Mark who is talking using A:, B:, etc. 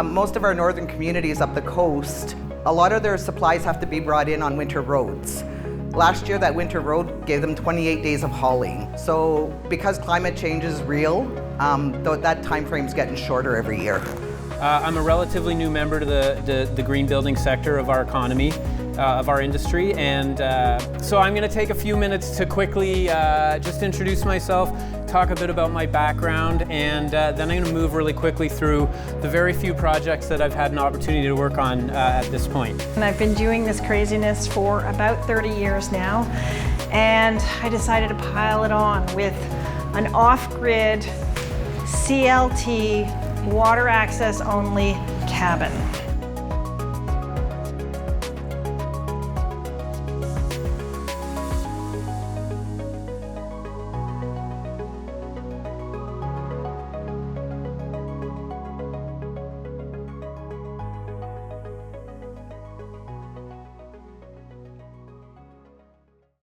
A: Most of our northern communities up the coast, a lot of their supplies have to be brought in on winter roads. Last year, that winter road gave them 28 days of hauling. So because climate change is real, that time frame's getting shorter every year.
B: I'm a relatively new member to the green building sector of our economy, of our industry, and so I'm going to take a few minutes to quickly just introduce myself, talk a bit about my background, and then I'm going to move really quickly through the very few projects that I've had an opportunity to work on at this point.
C: And I've been doing this craziness for about 30 years now, and I decided to pile it on with an off-grid CLT water access only cabin.